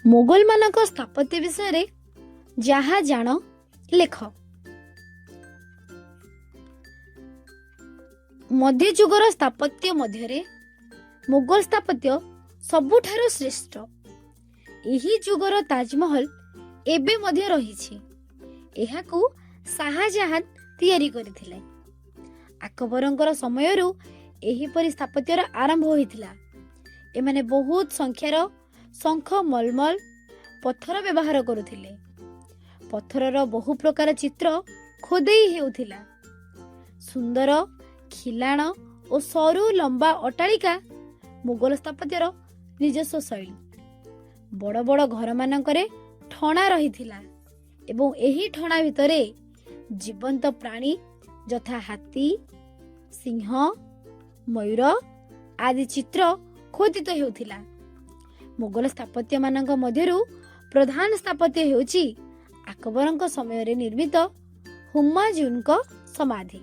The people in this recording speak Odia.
ମୋଗଲ ମାନଙ୍କ ସ୍ଥାପତ୍ୟ ବିଷୟରେ ଯାହା ଜାଣ ଲେଖ। ମଧ୍ୟଯୁଗର ସ୍ଥାପତ୍ୟ ମଧ୍ୟରେ ମୋଗଲ ସ୍ଥାପତ୍ୟ ସବୁଠାରୁ ଶ୍ରେଷ୍ଠ। ଏହି ଯୁଗର ତାଜମହଲ ଏବେ ମଧ୍ୟ ରହିଛି। ଏହାକୁ ଶାହାଜାହାନ ତିଆରି କରିଥିଲେ। ଆକବରଙ୍କର ସମୟରୁ ଏହିପରି ସ୍ଥାପତ୍ୟର ଆରମ୍ଭ ହୋଇଥିଲା। ଏମାନେ ବହୁତ ସଂଖ୍ୟାର ଶଙ୍ଖ ମଲମଲ ପଥର ବ୍ୟବହାର କରୁଥିଲେ। ପଥରର ବହୁ ପ୍ରକାର ଚିତ୍ର ଖୋଦେଇ ହେଉଥିଲା। ସୁନ୍ଦର ଖିଲାଣ ଓ ସରୁ ଲମ୍ବା ଅଟ୍ଟାଳିକା ମୋଗଲ ସ୍ଥାପତ୍ୟର ନିଜସ୍ୱ ଶୈଳୀ। ବଡ଼ ବଡ଼ ଘରମାନଙ୍କରେ ଠଣା ରହିଥିଲା ଏବଂ ଏହି ଠଣା ଭିତରେ ଜୀବନ୍ତ ପ୍ରାଣୀ ଯଥା ହାତୀ, ସିଂହ, ମୟୂର ଆଦି ଚିତ୍ର ଖୋଦିତ ହେଉଥିଲା। ମୋଗଲ ସ୍ଥାପତ୍ୟମାନଙ୍କ ମଧ୍ୟରୁ ପ୍ରଧାନ ସ୍ଥାପତ୍ୟ ହେଉଛି ଆକବରଙ୍କ ସମୟରେ ନିର୍ମିତ ହୁମାୟୁନଙ୍କ ସମାଧି।